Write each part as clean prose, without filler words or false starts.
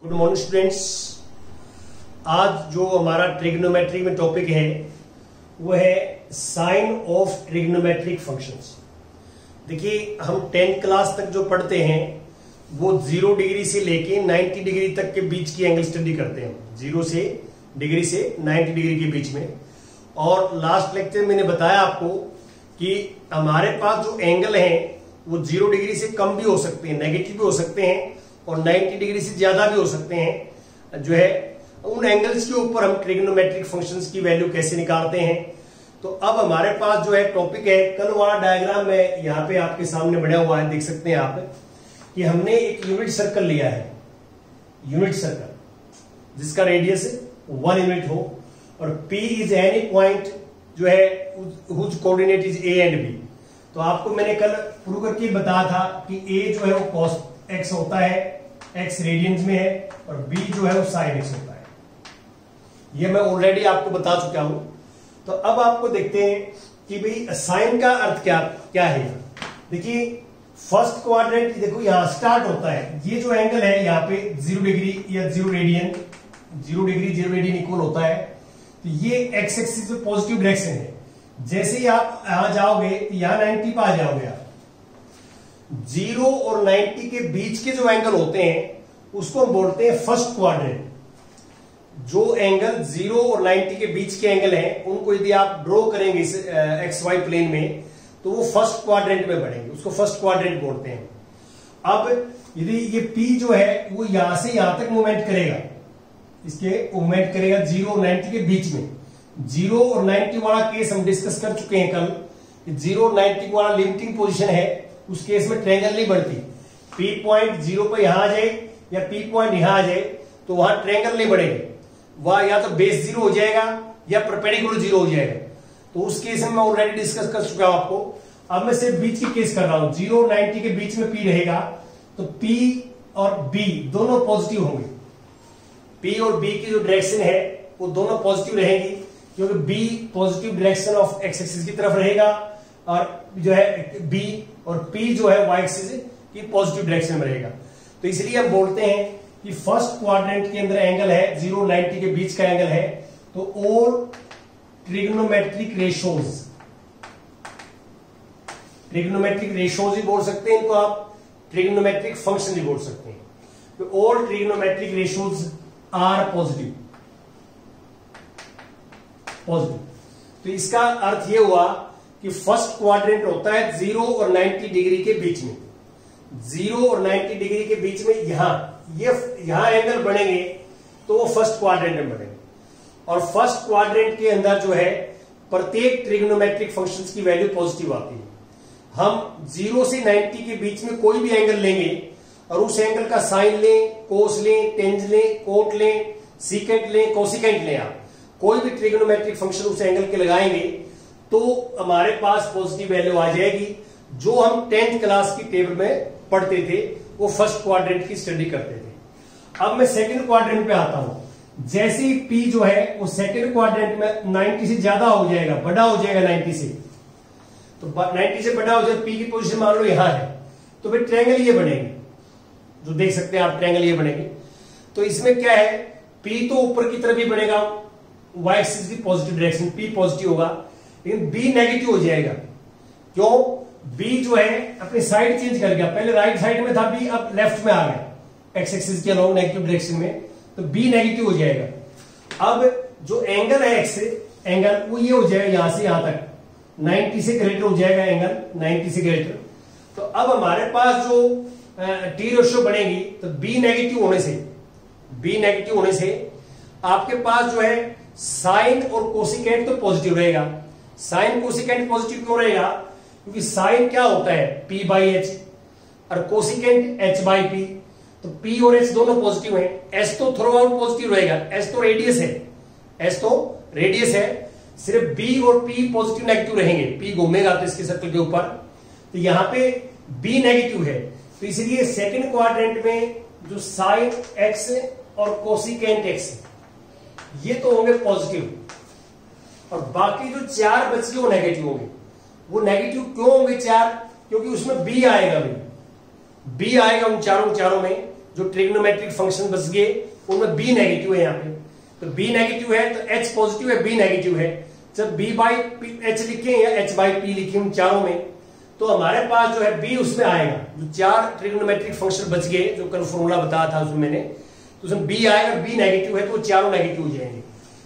Good morning students. आज जो हमारा ट्रिग्नोमेट्री में टॉपिक है वो है साइन ऑफ ट्रिग्नोमेट्रिक फंक्शंस। देखिए, हम 10th क्लास तक जो पढ़ते हैं वो 0 डिग्री से लेके 90 डिग्री तक के बीच की एंगल स्टडी करते हैं। 0 डिग्री से 90 डिग्री के बीच में। और लास्ट लेक्चर मैंने बताया आपको कि हमारे पास जो एंगल हैं वो 0 डिग्री से कम भी हो सकते हैं, नेगेटिव भी हो सकते हैं, और 90 डिग्री से ज्यादा भी हो सकते हैं। जो है उन एंगल्स के ऊपर हम ट्रिग्नोमेट्रिक फंक्शंस की वैल्यू कैसे निकालते हैं। तो अब हमारे पास जो है टॉपिक है, कल वाला डायग्राम में यहाँ पे आपके सामने बना हुआ है, देख सकते हैं आप कि हमने एक यूनिट सर्कल लिया है। यूनिट सर्कल जिसका रेडियस 1 यूनिट हो और P इज एनी पॉइंट जो है whose coordinate is A and B। तो आपको मैंने कल प्रूव करके बताया था कि A जो है वो cos x होता है, x रेडियंस में है, और B जो है वो sin x होता है। ये मैं ऑलरेडी आपको बता चुका हूं। तो अब आपको देखते हैं कि भाई साइन का अर्थ क्या है। देखिए, फर्स्ट क्वाड्रेंट देखो यहां स्टार्ट होता है। ये जो एंगल है यहाँ पे 0 डिग्री या 0 रेडियन, 0 डिग्री 0 रेडियन इक्वल होता है। तो ये एक्स एक्सिस में पॉजिटिव डायरेक्शन है। जैसे ही आप यहां जाओगे तो यहां 90 पे आ जाओगे आप। 0 और 90 के बीच के जो एंगल होते हैं उसको हम बोलते हैं फर्स्ट क्वाड्रेंट। जो एंगल 0 और 90 के बीच के एंगल हैं उनको यदि आप ड्रॉ करेंगे इस एक्स वाई प्लेन में तो वो फर्स्ट क्वाड्रेंट में बढ़ेंगे, उसको फर्स्ट क्वाड्रेंट बोलते हैं। अब यदि ये P जो है वो यहां से यहां तक मूवमेंट करेगा, इसके मूवमेंट करेगा 0 और 90 के बीच में। 0 और 90 वाला केस हम डिस्कस कर चुके हैं कल। 0 और 90 वाला लिमिटिंग पोजीशन है, उस केस में ट्रायंगल नहीं बढ़ती। P पॉइंट 0 पर यहां आ जाए या P पॉइंट यहां आ जाए तो वहां ट्रायंगल नहीं बढ़ेगी। वह या तो बेस 0 हो जाएगा या परपेंडिकुलर 0 हो जाएगा। तो उस केस में मैं ऑलरेडी डिस्कस कर चुका हूं आपको। अब मैं सिर्फ बीच की केस कर रहा हूं। 0 और 90 के बीच में P रहेगा तो P और B दोनों पॉजिटिव होंगे। P और B की जो डायरेक्शन है वो दोनों पॉजिटिव रहेगी, क्योंकि B positive direction of x axis की तरफ रहेगा और जो है B और P जो है वाई एक्सिस की पॉजिटिव डायरेक्शन में रहेगा। तो इसलिए हम बोलते हैं कि फर्स्ट क्वाड्रेंट के अंदर एंगल है 0 और 90 के बीच का एंगल है। तो ऑल ट्रिग्नोमेट्रिक रेशोज ही बोल सकते हैं इनको, आप ट्रिग्नोमेट्रिक फंक्शन भी बोल सकते हैं। तो all trigonometric ratios are positive. तो इसका अर्थ यह हुआ कि फर्स्ट क्वाड्रेंट होता है 0 और 90 डिग्री के बीच में। 0 और 90 डिग्री के बीच में यहां एंगल बनेंगे तो वो फर्स्ट क्वाड्रेंट में बनेंगे। और फर्स्ट क्वाड्रेंट के अंदर जो है प्रत्येक ट्रिग्नोमेट्रिक फंक्शंस की वैल्यू पॉजिटिव आती है। हम 0 से 90 के बीच में कोई भी एंगल लेंगे और उस एंगल का साइन लें, कोस लें, टेंज लें, कोट लें, सीकेंट लें, कोसिकेंट लें, आप कोई भी ट्रिग्नोमेट्रिक फंक्शन उस एंगल के लगाएंगे तो हमारे पास पॉजिटिव वैल्यू आ जाएगी। जो हम 10th क्लास की टेबल में पढ़ते थे वो फर्स्ट क्वाड्रेंट की स्टडी करते थे। अब मैं सेकंड क्वाड्रेंट पे आता हूं। जैसे ही P जो है वो सेकंड क्वाड्रेंट में 90 से ज्यादा हो जाएगा, बड़ा हो जाएगा 90 से। तो 90 से बड़ा हो जाए, P की पोजीशन मान लो यहां है, तो फिर ट्रायंगल ये बनेगी, जो देख सकते हैं आप, ट्रायंगल ये बनेगी। तो इसमें क्या है, P तो ऊपर की तरफ ही बनेगा, वाई एक्सिस की पॉजिटिव डायरेक्शन, P पॉजिटिव होगा, लेकिन B नेगेटिव हो जाएगा। क्यों? B जो है अपनी साइड चेंज कर गया। पहले राइट साइड में था B, अब लेफ्ट में आ गया एक्स एक्सिस के अलोंग नेगेटिव डायरेक्शन में, तो B नेगेटिव हो जाएगा। अब जो एंगल है एक्स एंगल वो ये हो जाएगा, यहां से यहां तक 90 से ग्रेटर हो जाएगा एंगल, 90 से ग्रेटर। तो अब हमारे पास जो टी रेशियो बनेगी तो B नेगेटिव होने से आपके पास जो है साइन और कोसिकेंट तो पॉजिटिव रहेगा। साइन कोसिकेंट पॉजिटिव क्यों रहेगा? क्योंकि साइन क्या होता है, P बाई एच, और कोसिकेंट H बाई P। तो P और H दोनों पॉजिटिव हैं। S तो थ्रू आउट पॉजिटिव रहेगा, S तो रेडियस है। सिर्फ B और P पॉजिटिव नेगेटिव रहेंगे। P घूमेगा तो इसके सर्कल के ऊपर, तो यहां पे B नेगेटिव है। तो इसलिए सेकंड क्वाड्रेंट में जो साइन x और कोसिकेंट x ये तो होंगे पॉजिटिव, और बाकी जो 4 बच गए वो नेगेटिव होंगे। वो नेगेटिव क्यों होंगे 4? क्योंकि उसमें B आएगा, B आएगा उन चारों में, जो ट्रिग्नोमेट्रिक फंक्शन बच गए उनमें बी नेगेटिव है यहाँ पे, तो बी नेगेटिव है तो एच पॉजिटिव है, बी नेगेटिव है। जब बी बाई एच लिखे या एच बाई पी लिखे उन चारों में, तो हमारे पास जो है बी उसमें आएगा। जो चार ट्रिग्नोमेट्रिक फंक्शन बच गए जो कल फॉर्मूला बताया था उसमें मैंने, तो उसमें बी आएगा, बी नेगेटिव है तो वो चारों नेगेटिव हो जाएंगे।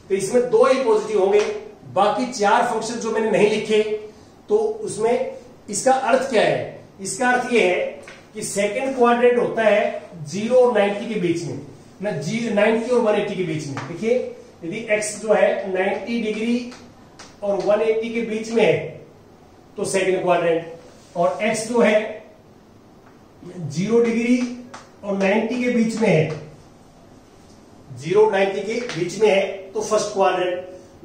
तो इसमें दो ही पॉजिटिव होंगे, बाकी चार फंक्शन जो मैंने नहीं लिखे। तो उसमें इसका अर्थ क्या है? इसका अर्थ ये है कि सेकंड क्वाड्रेंट होता है 0 और 90 के बीच में, ना 90 और 180 के बीच में। देखिए यदि x जो है 90 डिग्री और 180 के बीच में है तो सेकंड क्वाड्रेंट, और x जो है 0 डिग्री और 90 के बीच में है, 0 90 के बीच में है तो फर्स्ट क्वाड्रेंट,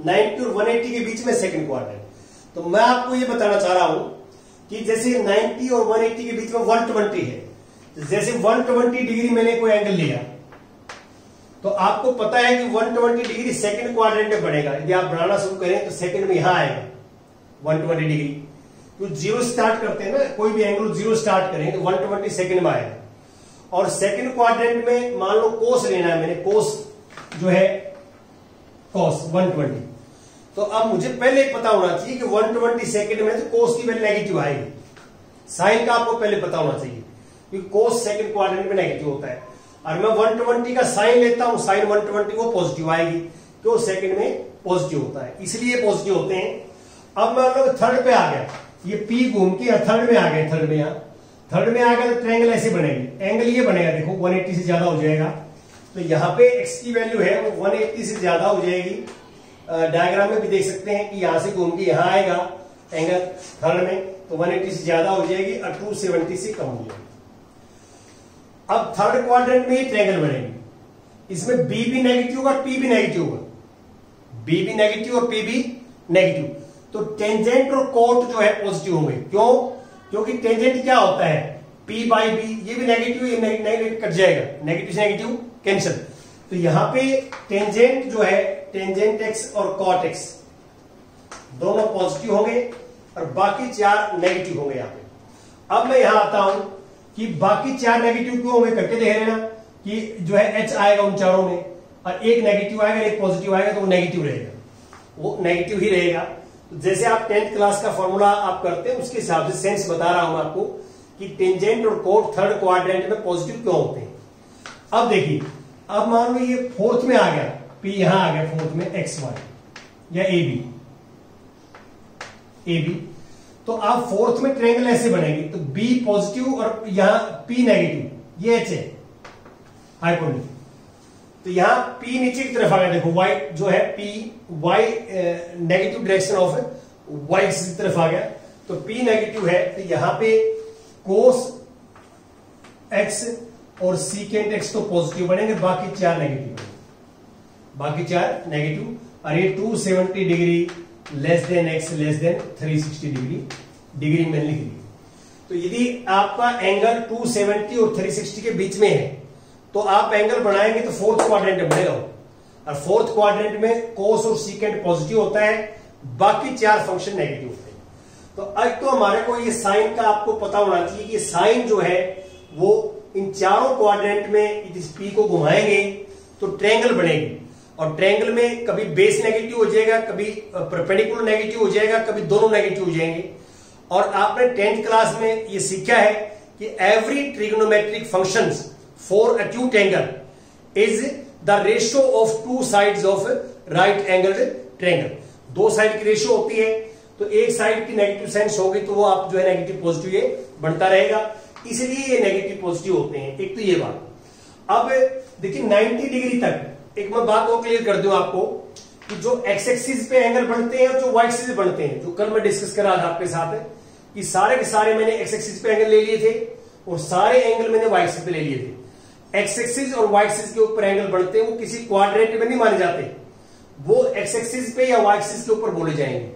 90 और 180 के बीच में सेकंड क्वाड्रेंट। तो मैं आपको ये बताना चाह रहा हूं कि जैसे 90 और 180 के बीच में 120 है, जैसे 120 डिग्री मैंने कोई एंगल लिया तो आपको पता है कि 120 डिग्री सेकंड क्वाड्रेंट में बढ़ेगा। यदि आप बनाना शुरू करें तो सेकंड में यहां आएगा 120 डिग्री, तो 0 स्टार्ट करते हैं ना, कोई भी एंगल 0 स्टार्ट करें तो 120 सेकंड में आएगा। और सेकंड क्वाड्रेंट में मान लो कोस लेना है मैंने, कोस जो है कोस 120, तो अब मुझे पहले पता होना चाहिए कि 120 सेकंड में तो कोस की वैल्यू नेगेटिव आएगी। साइन का आपको पहले पता होना चाहिए कि कोस सेकंड क्वाड्रेंट में नेगेटिव होता है, और मैं 120 का साइन लेता हूं, साइन 120 वो पॉजिटिव आएगी, तो सेकंड में पॉजिटिव होता है, इसलिए पॉजिटिव होते हैं। अब मैं लोग थर्ड पे आ गया, ये पी घूम के थर्ड में आ गए, थर्ड में थर्ड में आ गया तो ट्रायंगल ऐसे बनेगी, एंगल ये बनेगा, देखो 180 से ज्यादा हो जाएगा। तो यहाँ पे x की वैल्यू है वो 180 से ज्यादा हो जाएगी। डायग्राम में भी देख सकते हैं कि यहां से घूम के यहां आएगा एंगल थर्ड में, तो 180 से ज्यादा हो जाएगी और 270 से कम हो जाएगी। अब थर्ड क्वाड्रेंट में ये ट्रायंगल बनेगी, इसमें बी भी नेगेटिव होगा, पी भी नेगेटिव होगा, बी भी नेगेटिव और पी भी नेगेटिव। तो टेंजेंट और कोट जो है पॉजिटिव होंगे। क्यों? क्योंकि टेंजेंट क्या होता है, पी बाई बी, ये भी नेगेटिव, ये नेगेटिव कट जाएगा, नेगेटिव से नेगेटिव कैंसिल। तो यहां पे टेंजेंट जो है, टेंजेंट एक्स और कॉट एक्स दोनों पॉजिटिव होंगे और बाकी चार नेगेटिव होंगे यहां पे। अब मैं यहां आता हूं कि बाकी चार नेगेटिव क्यों होंगे, करके देख लेना कि जो है एच आएगा उन चारों में, और एक नेगेटिव आएगा एक पॉजिटिव आएगा, तो वो नेगेटिव रहेगा, वो नेगेटिव ही रहेगा। तो जैसे आप 10th क्लास का फॉर्मूला आप करते हैं उसके हिसाब से सेंस बता रहा हूं आपको कि टेंजेंट और कोट थर्ड क्वाड्रेंट में पॉजिटिव क्यों होते हैं। अब देखिए, अब मान लो ये फोर्थ में आ गया, पी यहां आ गया फोर्थ में, एक्स वाई या ए बी, तो आप फोर्थ में ट्रायंगल ऐसे बनेगी, तो बी पॉजिटिव और यहां पी नेगेटिव, ये एच है हाइपोटेन्यूज। तो यहां पी नीचे की तरफ आ गया, देखो वाई जो है P Y negative direction of Y की तरफ आ गया, तो पी नेगेटिव है, तो यहां पे कोस एक्स और सीकेंट एक्स तो पॉजिटिव बनेंगे, बाकी चार नेगेटिव बनेंगे, बाकी चार नेगेटिव। और ये 270 degree less than x less than 360 degree मैंने लिख दी। तो यदि आपका एंगल 270 और 360 के बीच में है तो आप एंगल बनाएंगे तो फोर्थ क्वाड्रेंट में बनेगा, और फोर्थ क्वाड्रेंट में कोस और सीकेंट पॉजिटिव होता है, बाकी चार फंक्शन नेगेटिव होते हैं। तो अब तो हमारे को ये साइन का आपको पता होना चाहिए कि साइन जो है वो इन चारों क्वाड्रेंट में इस पी को घुमाएंगे तो ट्रायंगल बनेगी, और ट्रायंगल में कभी बेस नेगेटिव हो जाएगा, कभी परपेंडिकुलर नेगेटिव हो जाएगा, कभी दोनों नेगेटिव हो जाएंगे। और आपने 10th क्लास में ये सीखा है कि every trigonometric functions for acute angle is the ratio of two sides of right angled triangle. दो साइड की रेशियो होती है, तो एक साइड की नेगेटिव साइंस होगी तो वो आप जो है नेगेटिव पॉजिटिव ये बनता रहेगा, इसलिए ये नेगेटिव पॉजिटिव होते हैं। एक तो ये बात। अब देखिए 90 डिग्री तक एक मैं बात और क्लियर कर दूं आपको कि जो एक्स एक्सिस पे एंगल बनते हैं और जो वाई एक्सिस पे बनते हैं, जो कल मैं डिस्कस कर रहा था आपके साथ, कि सारे के सारे मैंने एक्स एक्सिस पे एंगल ले लिए थे और सारे एंगल मैंने वाई एक्सिस पे ले लिए थे। एक्स एक्सिस और वाई एक्सिस के ऊपर एंगल बनते हैं वो किसी क्वाड्रेंट में नहीं माने जाते, वो एक्स एक्सिस पे या वाई एक्सिस के ऊपर बोले जाएंगे,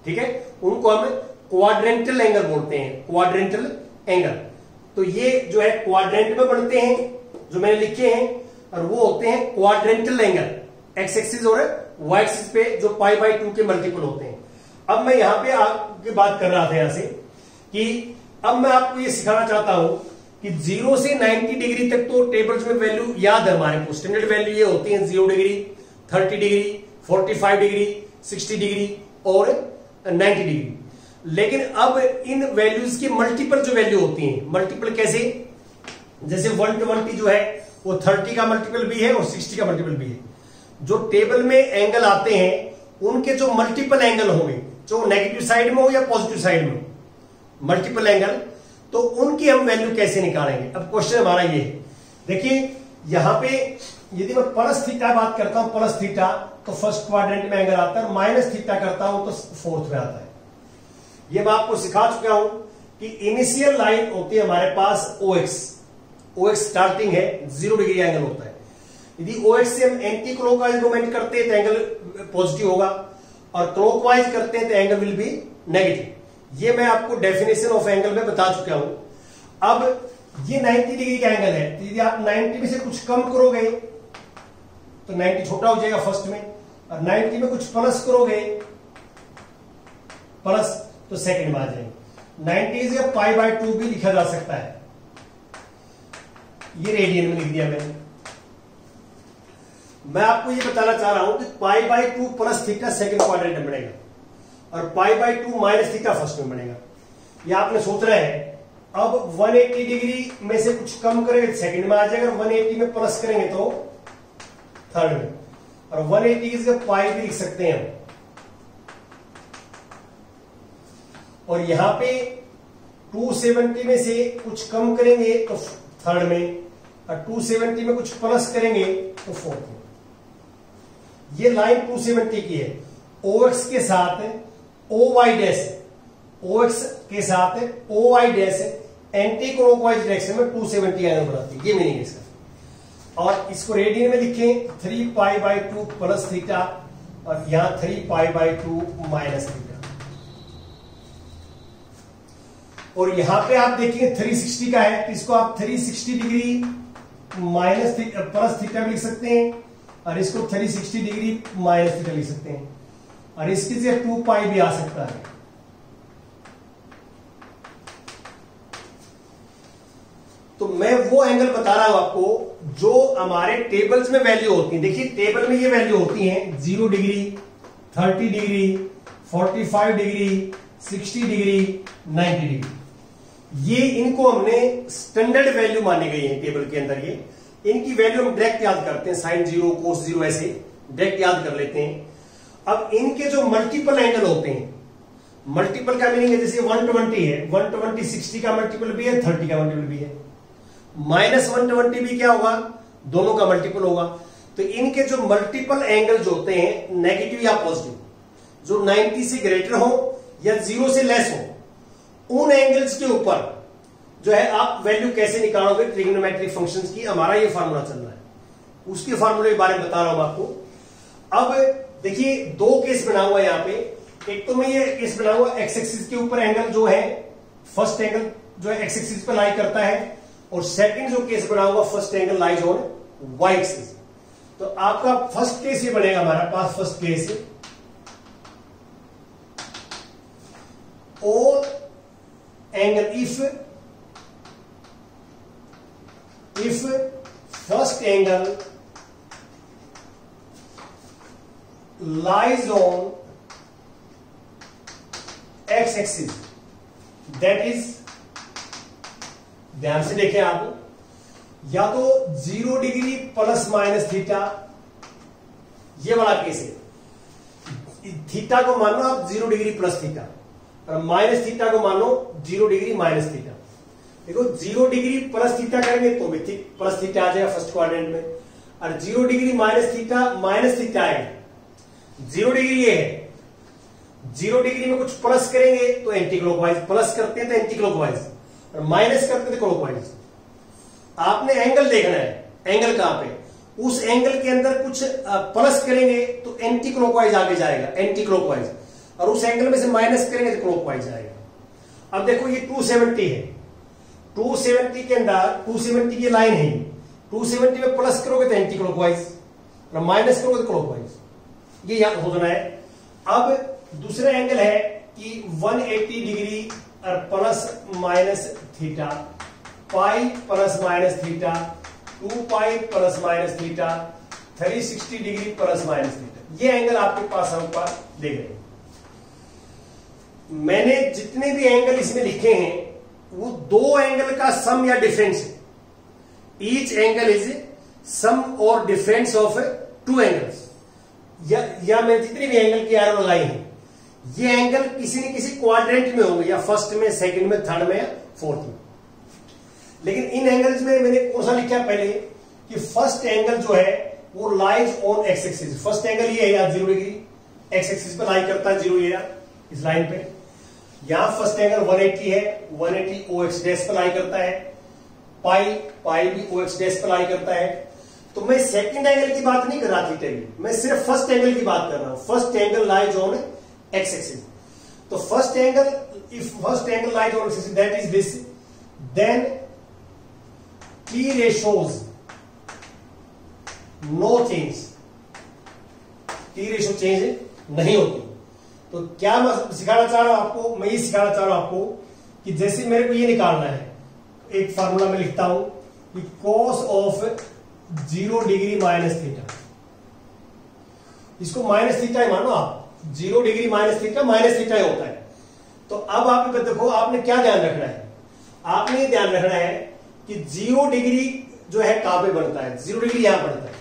ठीक है। उनको हम क्वाड्रेंटल एंगल बोलते हैं, क्वाड्रेंटल एंगल। तो ये जो है क्वाड्रेंट में बनते हैं जो मैंने लिखे हैं, और वो होते हैं क्वाड्रेंटल एंगल, एक्स एक्सिस और वाई एक्सिस पे जो π/2 के मल्टीपल होते हैं। अब मैं यहां पे आपकी बात कर रहा था यहां से कि अब मैं आपको ये सिखाना चाहता हूं कि 0 से 90 डिग्री तक तो टेबल्स में वैल्यू याद है हमारे को। स्टैंडर्ड वैल्यू ये होती है 0 डिग्री, 30 डिग्री, 45 डिग्री, 60 डिग्री और 90 डिग्री। लेकिन अब इन वैल्यूज की मल्टीपल जो वैल्यू होती हैं, मल्टीपल कैसे, जैसे 120 जो है वो 30 का मल्टीपल भी है और 60 का मल्टीपल भी है। जो टेबल में एंगल आते हैं उनके जो मल्टीपल एंगल होंगे, जो नेगेटिव साइड में हो या पॉजिटिव साइड में हो, मल्टीपल एंगल, तो उनकी हम वैल्यू कैसे निकालेंगे। अब क्वेश्चन हमारा ये है, देखिए यहां पे यदि मैं प्लस थीटा बात करता हूं, प्लस थीटा तो फर्स्ट क्वाड्रेंट में एंगल आता है, माइनस थीटा करता हूं तो फोर्थ में आता है। ये मैं आपको सिखा चुका हूं कि इनिशियल लाइन होती है हमारे पास OX, OX स्टार्टिंग है, 0 डिग्री एंगल होता है। यदि OX से हम एंटी क्लॉकवाइज मूवमेंट करते हैं तो एंगल पॉजिटिव होगा, और क्लॉकवाइज करते हैं तो एंगल विल बी नेगेटिव। ये मैं आपको डेफिनेशन ऑफ एंगल में बता चुका हूं। अब ये 90 डिग्री का एंगल है, तो यदि आप 90 में से कुछ कम करोगे तो 90 छोटा हो जाएगा फर्स्ट में, और 90 में कुछ प्लस करोगे प्लस तो सेकंड में आ जाएंगे। 90 इज π/2 भी लिखा जा सकता है, ये रेडियन में लिख दिया मैंने। मैं आपको ये बताना चाह रहा हूं कि π/2 प्लस थीटा सेकंड क्वाड्रेंट में बनेगा और π/2 माइनस थीटा फर्स्ट में बनेगा। ये आपने सोचना है। अब 180 डिग्री में से कुछ कम करेंगे सेकंड में आ जाएगा, 180 में प्लस करेंगे तो थर्ड में, और 180 की जगह पाई भी लिख सकते हैं हम। और यहां पे 270 में से कुछ कम करेंगे तो थर्ड में, और 270 में कुछ प्लस करेंगे तो फोर्थ में। ये लाइन 270 की है, OX के साथ OY डैश, OX के साथ OY dash anti clockwise direction में 270 एंगल बनाती है, ये मीनिंग है इसका। और इसको रेडियन में लिखें 3π/2 प्लस थीटा, और यहां 3π/2 माइनस थीटा। और यहां पे आप देखिए 360 का है, तो इसको आप 360 डिग्री माइनस प्लस थीटा भी लिख सकते हैं, और इसको 360 डिग्री माइनस थीटा लिख सकते हैं, और इसकी जगह 2π भी आ सकता है। तो मैं वो एंगल बता रहा हूं आपको जो हमारे टेबल्स में वैल्यू होती है। देखिए टेबल में ये वैल्यू होती है 0 degree, 30 degree, 45 degree, 60 degree, 90 degree. ये इनको हमने स्टैंडर्ड वैल्यू मानी गई है टेबल के अंदर। ये इनकी वैल्यू हम डायरेक्ट याद करते हैं, साइन 0, कोस 0 ऐसे डायरेक्ट याद कर लेते हैं। अब इनके जो मल्टीपल एंगल होते हैं, मल्टीपल का मीनिंग है जैसे 120 है, 120 60 का मल्टीपल भी है, 30 का मल्टीपल भी है। -120 भी क्या होगा, दोनों का मल्टीपल होगा। तो इनके जो मल्टीपल एंगल जो होते हैं नेगेटिव या पॉजिटिव, जो 90 से ग्रेटर हो या 0 से लेस हो, उन एंगल्स के ऊपर जो है आप वैल्यू कैसे निकालोगे ट्रिग्नोमेट्रिक फंक्शंस की। हमारा ये फार्मूला चल रहा है, उसके फार्मूले के बारे में बता रहा हूं आपको। अब देखिए दो केस बना हुआ है यहां पे। एक तो मैं ये केस बना हुआ एक्स एक्सिस के ऊपर एंगल जो है, फर्स्ट एंगल जो है एक्स एक्सिस पे लाई करता है, और सेकंड जो केस बना हुआ first angle lies on Y axis. तो आपका फर्स्ट केस ये बनेगा हमारे पास, first case all angle if first angle lies on x axis, that is, ध्यान से देखें आप, या तो 0 डिग्री प्लस माइनस थीटा, ये वाला केस है। थीटा को मानो आप 0 डिग्री प्लस थीटा, और माइनस थीटा को मानो 0 डिग्री माइनस थीटा। देखो 0 डिग्री प्लस थीटा करेंगे तो भी प्लस थीटा आ जाएगा फर्स्ट क्वाड्रेंट में, और 0 डिग्री माइनस थीटा आएगा। 0 डिग्री ये है, 0 डिग्री में कुछ प्लस करेंगे तो एंटी क्लॉकवाइज, प्लस करते हैं तो एंटी क्लॉकवाइज, और माइनस करते थे क्लॉकवाइज। आपने एंगल देखना है, एंगल कहां पे, उस एंगल के अंदर कुछ प्लस करेंगे तो एंटी क्लॉकवाइज आगे जाएगा, एंटी क्लॉकवाइज, और उस एंगल में से माइनस करेंगे तो क्लॉकवाइज आएगा। अब देखो ये 270 है, 270 के अंदर 270 की लाइन है, 270 में प्लस करोगे तो एंटी क्लॉकवाइज, और माइनस करोगे तो क्लॉकवाइज। ये याद होना है। अब दूसरा एंगल है कि 180 डिग्री और plus minus theta, pi plus minus theta, 2 pi plus minus theta, 360 degree plus minus theta. ये एंगल आपके पास हम पास देख रहे हैं। मैंने जितने भी एंगल इसमें लिखे हैं वो दो एंगल का सम या डिफरेंस है। ईच एंगल इज सम और डिफरेंस ऑफ टू एंगल्स। या मैं जितने भी एंगल की एरो लगाई है ये एंगल किसी न किसी क्वाड्रेंट में होंगे, या फर्स्ट में, सेकंड में, थर्ड में या फोर्थ में। लेकिन इन एंगल्स में मैंने कौन सा लिखा पहले कि फर्स्ट एंगल जो है वो lies on X axis. First angle ये है या 0 डिग्री एक्स एक्सिस पे लाई करता है 0 एरिया इस लाइन पे। यहां फर्स्ट एंगल 180 है, 180 ओ एक्स डैश पे लाई करता है, पाई भी ओ एक्स डैश पे लाई करता है। तो मैं सेकंड एंगल की बात नहीं कर रहा थी, मैं सिर्फ फर्स्ट एंगल की बात कर रहा हूं। First angle lies on X axis. तो first angle, if first angle lies on X axis that is this, then T ratios no change, T ratio change नहीं होती। तो क्या मैं सिखाना चाह रहा हूं आपको, मैं ये सिखाना चाह रहा हूं आपको कि जैसे मेरे को ये निकालना है, एक फार्मूला में लिखता हूं कि cos of 0 degree minus theta, इसको माइनस थीटा ही मानो आप, 0 डिग्री माइनस थीटा ही होता है। तो अब आप देखो, आपने क्या ध्यान रखना है, आपने ध्यान रखना है कि 0 डिग्री जो है कहां पे बनता है, 0 डिग्री यहां बनता है,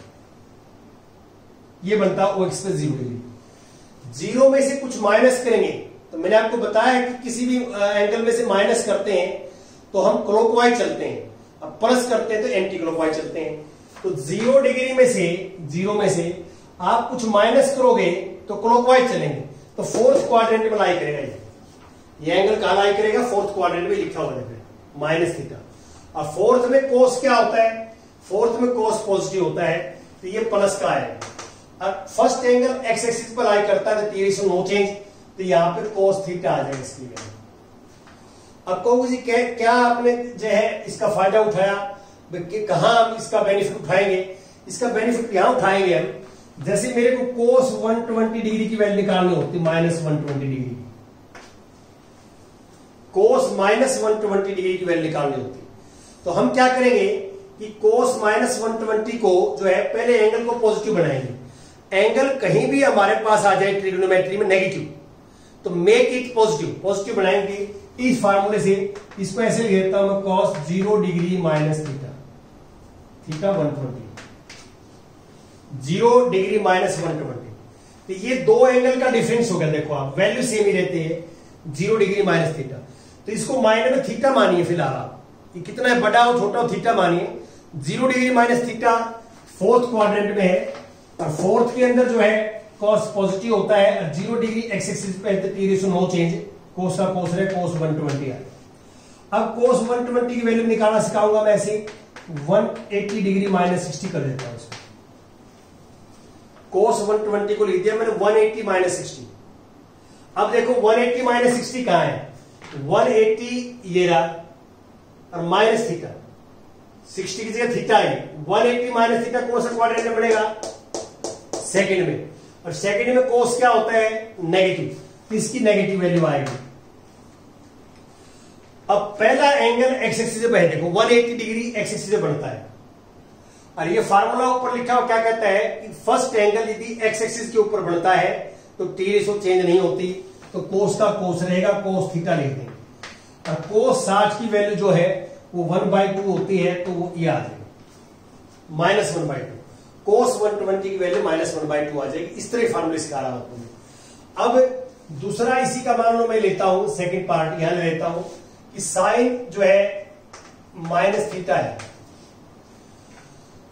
ये बनता है OX पे 0 डिग्री। 0 में से कुछ माइनस करेंगे, तो मैंने आपको बताया कि किसी भी एंगल में से माइनस करते हैं तो हम क्लॉकवाइज चलते हैं, अब प्लस करते हैं तो एंटी क्लॉकवाइज चलते हैं। तो 0 डिग्री में से, 0 में से आप कुछ माइनस करोगे तो क्लॉकवाइज चलेंगे, तो फोर्थ क्वाड्रेंट में लाई करेगा ये एंगल कहां लाई करेगा, फोर्थ क्वाड्रेंट में लिखा हुआ है माइनस थीटा। और फोर्थ में कोस क्या होता है, फोर्थ में कोस पॉजिटिव होता है, तो ये प्लस का है। अब फर्स्ट एंगल एक्स एक्सिस पर लाई करता है तो T रेशो नो चेंज, तो यहां पे कोस थीटा आ जाएगा इसकी वैल्यू। अब कहोगे जी क्या आपने जो है इसका फायदा उठाया, कहां हम इसका बेनिफिट उठाएंगे, इसका बेनिफिट यहां उठाएंगे हम, जैसे मेरे को कोस 120 डिग्री की वैल्यू निकालनी होती, माइनस 120 डिग्री, कोस माइनस 120 डिग्री की वैल्यू निकालनी होती। तो हम क्या करेंगे कि कोस माइनस 120 को जो है पहले एंगल को पॉजिटिव बनाएंगे। एंगल कहीं भी हमारे पास आ जाए ट्रिग्नोमेट्री में नेगेटिव, तो मेक इट पॉजिटिव, पॉजिटिव बनाएंगे इस फार्मूले से। इसको ऐसे लिख देता हूं मैं, cos 0 degree minus theta, theta 120, 0 degree minus 120। तो ये दो एंगल का डिफरेंस हो गया, देखो आप वैल्यू सेम ही रहती है, 0 डिग्री माइनस थीटा। तो इसको माइनस में थीटा मानिए फिलहाल आप, ये कितना है, बड़ा हो छोटा हो थीटा मानिए। 0 degree minus theta fourth quadrant में है, और फोर्थ के अंदर जो है कॉस पॉजिटिव होता है, 0 डिग्री एक्स एक्सिस पे T रेशो नो चेंज, कोस का कोस रहे, कोस 120 है। अब कोस 120 की वैल्यू निकालना सिखाऊंगा मैं, ऐसे 180 डिग्री माइनस 60 कर देता हूं इसको। कोस 120 को लिख दिया मैंने 180 माइनस 60। अब देखो 180 माइनस 60 कहां है, 180 ये रहा और माइनस थीटा, 60 की जगह थीटा है, 180 माइनस थीटा कौन सा क्वाड्रेंट में पड़ेगा, सेकंड में। और सेकंड में कोस क्या होता है, नेगेटिव, तो इसकी नेगेटिव वैल्यू आएगी। अब पहला एंगल एक्स एक्सिस से है, देखो 180 डिग्री एक्स एक्सिस से बनता है, और ये फार्मूला ऊपर लिखा हुआ क्या कहता है कि फर्स्ट एंगल यदि एक्स एक्सिस के ऊपर बनता है तो T रेशो चेंज नहीं होती, तो कोस का कोस रहेगा, कोस थीटा लिख देंगे। और कोस 60 की वैल्यू जो है वो 1/2 होती है, तो वो ये आ जाएगी माइनस 1/2। कोस 120 की वैल्यू माइनस 1/2 आ जाएगी। इस तरह फार्मूले सिखा रहा हूं आपको। अब दूसरा इसी का मान लो मैं लेता हूं, सेकंड पार्ट यहां ले लेता हूं कि साइन जो है माइनस थीटा है,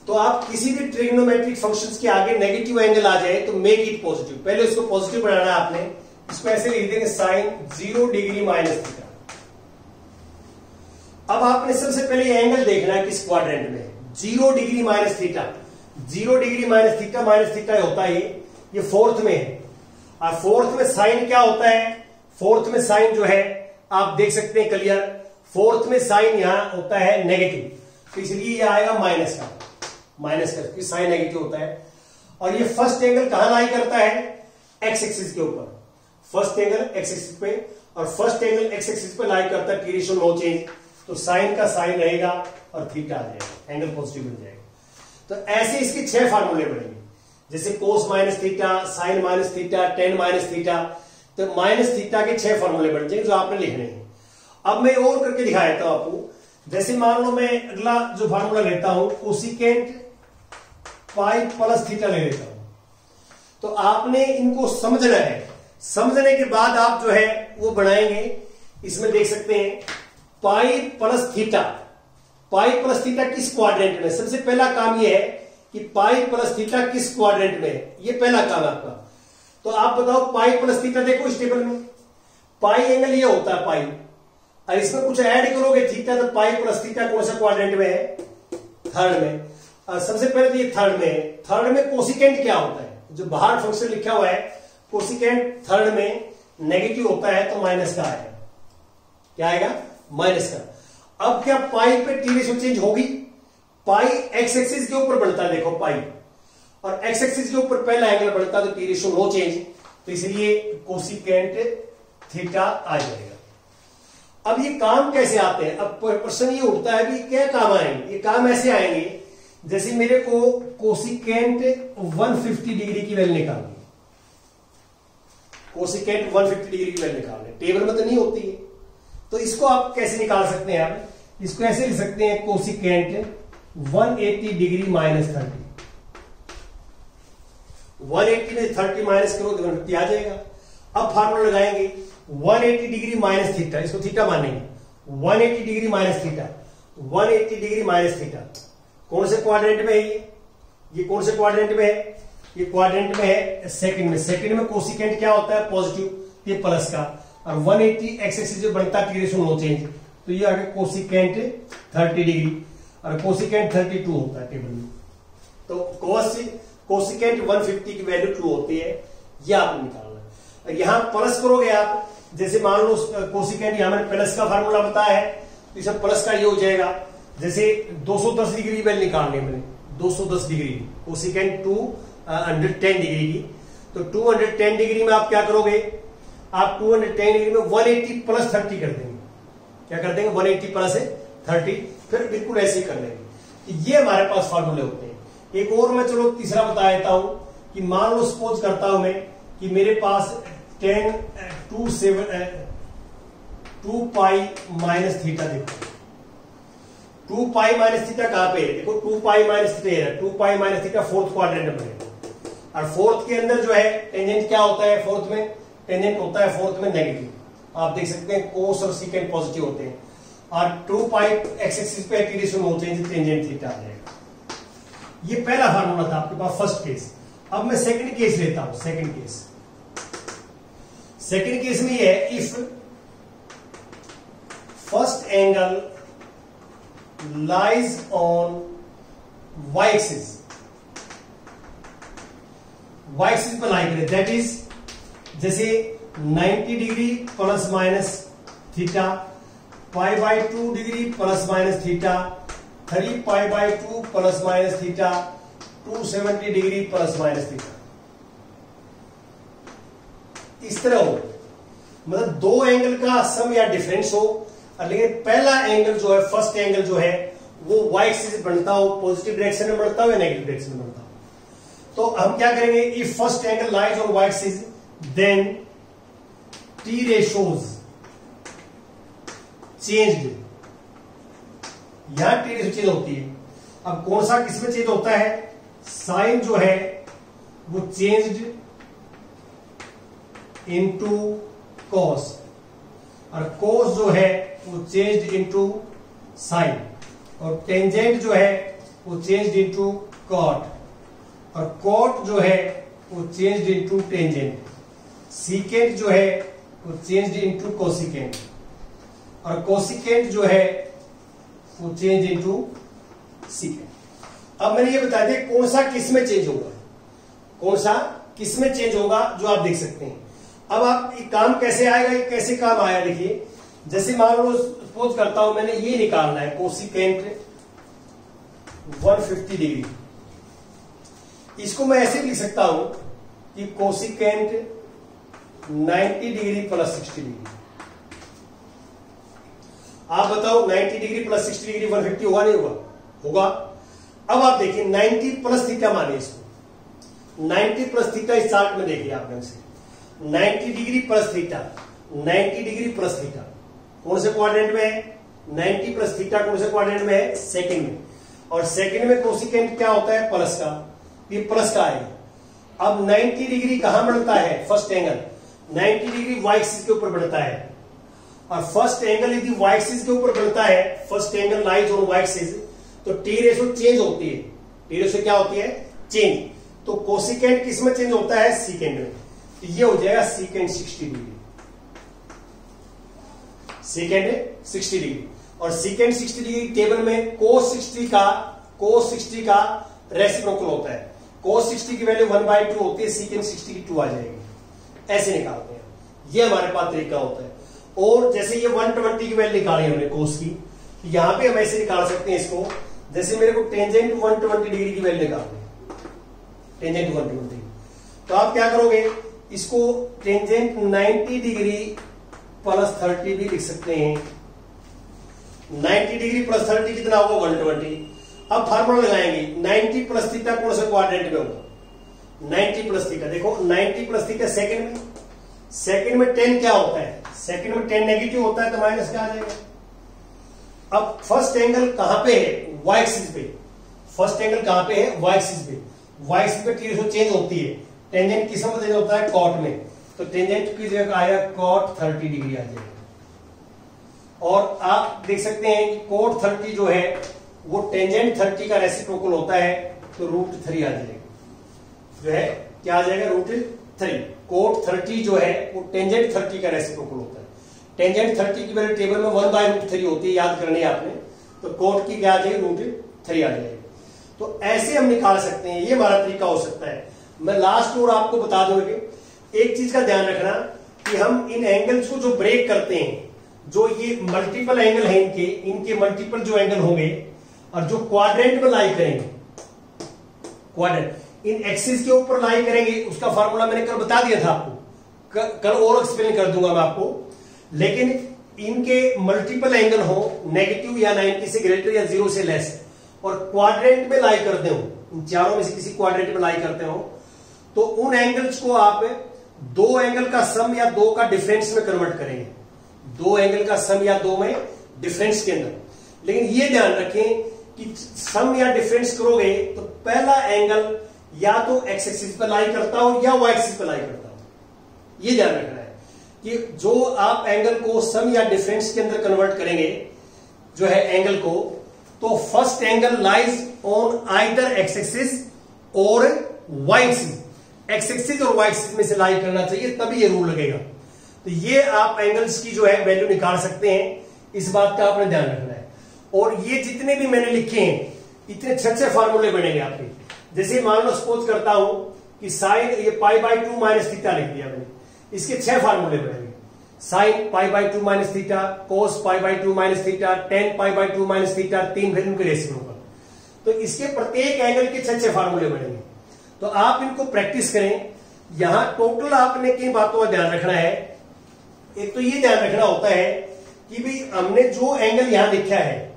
तो आप किसी भी ट्रिग्नोमेट्रिक फंक्शंस के आगे नेगेटिव एंगल आ जाए तो मेक इट पॉजिटिव, पहले इसको पॉजिटिव बनाना है आपने। इसको ऐसे लिख देंगे साइन 0 डिग्री माइनस थीटा। अब आपने सबसे पहले ये एंगल देखना है किस क्वाड्रेंट में, 0 degree minus theta, 0 degree minus theta होता है ये फोर्थ में है। और फोर्थ में साइन क्या होता है, फोर्थ में साइन जो है आप देख सकते हैं क्लियर, फोर्थ में साइन यहां होता है नेगेटिव, तो इसलिए ये आएगा माइनस का, साइन नेगेटिव होता है। और ये फर्स्ट एंगल कहां लाई करता है, एक्स एक्सिस के ऊपर, फर्स्ट एंगल एक्स एक्सिस पे, और फर्स्ट एंगल एक्स एक्सिस पे लाई करता है T रेशो नो चेंज, तो साइन का साइन रहेगा और थीटा आ जाएगा, एंगल पॉजिटिव बन जाएगा। तो ऐसे इसके 6 फार्मूले बनेंगे, जैसे cos minus theta, sine minus theta, tan minus theta. तो माइनस थीटा के 6 फार्मूले बन जाएंगे जो आपने लिखने हैं। अब मैं और करके दिखा देता हूं आपको। जैसे मान लो मैं अगला जो फार्मूला लेता हूं कोसिकेंट पाई प्लस थीटा ले लेता हूं। तो आपने इनको समझना है, समझने के बाद आप जो है वो बनाएंगे। इसमें देख सकते हैं pi plus theta. Pi plus theta किस क्वाड्रेंट में? सबसे पहला काम ये है कि पाई प्लस थीटा किस क्वाड्रेंट में है, ये पहला काम है आपका। तो आप बताओ पाई प्लस थीटा, देखो इस टेबल में पाई एंगल ये होता है पाई, और इसमें कुछ ऐड करोगे थीटा, तो पाई प्लस थीटा कौन सा क्वाड्रेंट में है? थर्ड में। और सबसे पहले तो ये थर्ड में है। थर्ड में कोसिकेंट क्या होता है? जो बाहर फंक्शन लिखा हुआ है कोसिकेंट थर्ड में नेगेटिव होता है तो माइनस का आएगा। क्या आएगा? माइनस का। अब क्या पाई पे टी रेशियो चेंज होगी? पाई एक्स एक्सिस के ऊपर बढ़ता है, देखो पाई, और एक्स एक्सिस के ऊपर पहला एंगल बढ़ता है तो टी रेशियो नो चेंज, तो इसलिए कोसिकेंट थीटा आ जाएगा। अब ये काम कैसे आते हैं? अब प्रश्न ये उठता है कि क्या काम आएंगे? ये काम ऐसे आएंगे जैसे मेरे को कोसिकेंट 150 डिग्री की वैल्यू निकालनी है। कोसिकेंट 150 डिग्री की वैल्यू निकालनी है, टेबल में तो नहीं होती है। तो इसको आप कैसे निकाल सकते हैं? आप इसको ऐसे लिख सकते हैं कोसिकेंट 180 डिग्री माइनस 30। 180 में 30 माइनस करो तो 150 आ जाएगा। अब फार्मूला लगाएंगे 180 डिग्री माइनस थीटा, इसको थीटा मानेंगे। 180 degree minus theta, 180 degree minus theta कौन से क्वाड्रेंट में है? ये कौन से क्वाड्रेंट में है? ये क्वाड्रेंट में है सेकंड में। सेकंड में कोसिकेंट क्या होता है? पॉजिटिव, ये प्लस का, और 180 एक्स एक्सिस जो बनता है टी रेशियो नो चेंज, तो ये आगे कोसिकेंट 30 डिग्री, और कोसिकेंट 32 होता है टेबल में। तो कोसिकेंट 150 की वैल्यू 2 होती है, ये आपको निकालना है। यहां प्लस करोगे आप, जैसे मान लो कोसिकेंट यहां मैंने प्लस का फार्मूला बताया है, तो इसे प्लस का ये हो जाएगा। जैसे 210 डिग्री वैल्यू निकालनी है मैंने, 210 डिग्री कोसिकेंट 210 डिग्री की, तो 210 डिग्री में आप क्या करोगे? आप 210 डिग्री में 180 प्लस 30 कर देंगे। क्या कर देंगे? 180 प्लस 30, फिर बिल्कुल ऐसे ही कर लेंगे। ये हमारे पास फार्मूले होते हैं। एक और मैं चलो तीसरा बता देता हूं कि मान लो सपोज करता हूं मैं कि मेरे पास 2 पाई माइनस थीटा, देखो 2 पाई माइनस थीटा कहां पे है? देखो 2 पाई माइनस थीटा है, 2 pi minus theta fourth quadrant में है, और फोर्थ के अंदर जो है टेंजेंट क्या होता है? फोर्थ में टेंजेंट होता है फोर्थ में नेगेटिव। आप देख सकते हैं कोस और सीकेंट पॉजिटिव होते हैं, और 2 पाई एक्स एक्सिस पे T ratio no change, tangent theta आ जाएगा। ये पहला फार्मूला था आपके पास, फर्स्ट केस। अब मैं सेकंड केस लेता हूं। सेकंड केस में ये है, if first angle lies on y axis, y axis पर लाई करें, दैट इज जैसे 90 degree plus minus theta, pi by 2 degree plus minus theta, 3 pi by 2 plus minus theta, 270 degree plus minus theta. इस तरह हो, मतलब दो एंगल का सम या डिफरेंस हो, लेकिन पहला एंगल जो है, फर्स्ट एंगल जो है वो वाई एक्सिस बनता हो, पॉजिटिव डायरेक्शन में बढ़ता हो या नेगेटिव डायरेक्शन में बढ़ता हो। तो हम क्या करेंगे? If first angle lies on Y axis then T ratios changed. यहां टी रेशियो चेंज होती है। अब कौन सा किसमें चेंज होता है? साइन जो है वो चेंज्ड इनटू कॉस, और कॉस जो है वो चेंज्ड इनटू साइन, और टेंजेंट जो है वो चेंज्ड इनटू कॉट, और कॉट जो है वो चेंज्ड इनटू टेंजेंट, सीकेंट जो है वो चेंज्ड इनटू कोसिकेंट, और कोसिकेंट जो है वो चेंज इनटू सीकेंट। अब मैंने ये बता दिया कौन सा किस में चेंज होगा, कौन सा किस में चेंज होगा, जो आप देख सकते हैं। अब आप काम कैसे आएगा? ये कैसे काम आया? देखिए, जैसे मान लो सपोज करता हूं मैंने ये निकालना है कोसिकेंट 150 डिग्री, इसको मैं ऐसे लिख सकता हूं कि कोसिकेंट 90 डिग्री प्लस 60 डिग्री। आप बताओ 90 डिग्री प्लस 60 डिग्री 150 होगा नहीं होगा? होगा। अब आप देखिए 90 प्लस थीटा मानिए इसको, 90 प्लस थीटा इस चार्ट में देखिए आप ढंग से, 90 degree plus theta, 90 degree plus theta कौन से क्वाड्रेंट में है? 90 प्लस थीटा कौन से क्वाड्रेंट में है? सेकंड में। और सेकंड में कोसिकेंट क्या होता है? प्लस का, ये प्लस का आएगा। अब 90 डिग्री कहां बढ़ता है? First angle 90 degree Y axis के ऊपर बढ़ता है, और फर्स्ट एंगल यदि वाई एक्सिस के ऊपर बढ़ता है, first angle lies on Y axis, तो टी रेशो चेंज होती है। टी रेशो क्या होती है? चेंज। तो कोसिकेंट किस में चेंज होता है? सीकेंड में। तो ये हो जाएगा सीकेंड 60 डिग्री, सीकेंड 60 डिग्री। और सीकेंड 60 डिग्री टेबल में cos 60 का रेसिप्रोकल होता है। cos 60 की वैल्यू 1/2 होती है, सीकेंड 60 की 2 आ जाएगी। ऐसे निकालते हैं, ये हमारे पास तरीका होता है। और जैसे ये 120 की वैल्यू निकाली हमने cos की, यहां पे हम ऐसे निकाल सकते हैं इसको, जैसे मेरे को टेंजेंट 120 डिग्री की वैल्यू निकालनी है, टेंजेंट 120। तो आप क्या करोगे, इसको टेंजेंट 90 डिग्री प्लस 30 भी लिख सकते हैं। 90 डिग्री प्लस 30 कितना होगा? 120। अब फार्मूला लगाएंगे, 90 प्लस थीटा कौन से क्वाड्रेंट में होगा? 90 प्लस थीटा, देखो 90 प्लस थीटा सेकंड में, सेकंड में 10 क्या होता है? सेकंड में 10 नेगेटिव होता है, तो माइनस क्या आ जाएगा? अब फर्स्ट एंगल कहां पे है? वाई एक्सिस पे। फर्स्ट एंगल कहां पे है? वाई एक्सिस पे। वाई एक्सिस पे टी रेशो चेंज होती है, टेंजेंट किस में चेंज होता है? कॉट में। तो टेंजेंट की जगह आया कॉट 30 डिग्री आ जाएगा। और आप देख सकते हैं कि कोट 30 जो है वो टेंजेंट 30 का रेसिप्रोकल होता है, तो √3 आ जाएगा। जो है क्या आ जाएगा? √3। कोट 30 जो है वो टेंजेंट 30 का रेसिप्रोकल होता है। टेंजेंट 30 की वैल्यू टेबल में 1/√3 होती है, याद करनी है आपने। तो कोट की क्या आ जाएगी? √3 आ जाएगी। तो ऐसे हम निकाल सकते हैं, ये हमारा तरीका हो सकता है। मैं लास्ट और आपको बता दूं, एक चीज का ध्यान रखना कि हम इन एंगल्स को जो ब्रेक करते हैं, जो ये मल्टीपल एंगल है इनके मल्टीपल जो एंगल होंगे, और जो क्वाड्रेंट में लाई करेंगे, क्वाड्रेंट इन एक्सिस के ऊपर लाई करेंगे, उसका फार्मूला मैंने कल बता दिया था आपको, कल और एक्सप्लेन कर दूंगा मैं आपको। लेकिन इनके मल्टीपल एंगल हो, नेगेटिव या 90 से ग्रेटर या 0 से लेस, और क्वाड्रेंट में लाई करते हो, इन चारों में से किसी क्वाड्रेंट में लाई करते हो, तो उन एंगल्स को आप दो एंगल का सम या दो का डिफरेंस में कन्वर्ट करेंगे, दो एंगल का सम या दो में डिफरेंस के अंदर। लेकिन ये ध्यान रखें कि सम या डिफरेंस करोगे तो पहला एंगल या तो एक्स एक्सिस पर लाई करता हो या वाई एक्सिस पर लाई करता हो। ये ध्यान रखना है कि जो आप एंगल को सम या डिफरेंस के अंदर कन्वर्ट करेंगे, जो है एंगल को, तो first angle lies on either x axis और वाई एक्सिस। एक्स एक्सिस और वाई एक्सिस में से लाई करना चाहिए, तभी ये रूल लगेगा। तो ये आप एंगल्स की जो है वैल्यू निकाल सकते हैं, इस बात का आपने ध्यान रखना है। और ये जितने भी मैंने लिखे हैं, इतने अच्छे फार्मूले बनेंगे आपके। जैसे मान लो सपोज करता हूं कि साइन ये π/2 माइनस थीटा लिख दिया मैंने, इसके 6 फार्मूले बनेंगे। Sine π/2 minus theta, cos π/2 minus theta, tan π/2 minus theta, 3 value के रेसिप्रोकल। तो इसके प्रत्येक एंगल के 6 फार्मूले बनेंगे। तो आप इनको प्रैक्टिस करें। यहां टोटल आपने किन बातों का ध्यान रखना है? एक तो ये ध्यान रखना होता है कि भाई हमने जो एंगल यहां लिखा है,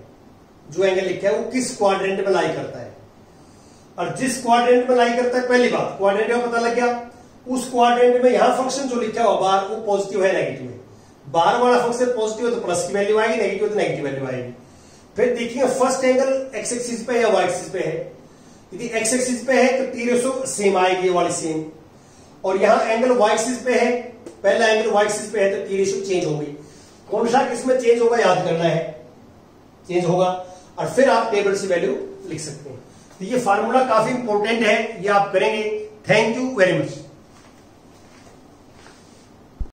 जो एंगल लिखा है वो किस क्वाड्रेंट में लाई करता है, और जिस क्वाड्रेंट में लाई करता है, पहली बात क्वाड्रेंट का पता लग गया। उस क्वाड्रेंट में यहां फंक्शन जो लिखा हुआ बाहर, वो पॉजिटिव है नेगेटिव है। बाहर वाला फंक्शन पॉजिटिव है तो प्लस की वैल्यू आएगी, नेगेटिव है तो नेगेटिव वैल्यू आएगी। फिर देखिए फर्स्ट एंगल एक्स एक्सिस पे या वाई एक्सिस पे है। यदि एक्स एक्सिस पे है तो टी रेशो सेम आएगी, ये वाली सेम। और यहां एंगल वाई एक्सिस पे है, पहला एंगल वाई एक्सिस पे है, तो टी रेशो चेंज होगी। कौन सा किसमें चेंज होगा याद करना है, चेंज होगा। और फिर आप टेबल से वैल्यू लिख सकते हैं। तो ये फार्मूला काफी इंपॉर्टेंट है, ये आप करेंगे। Thank you very much.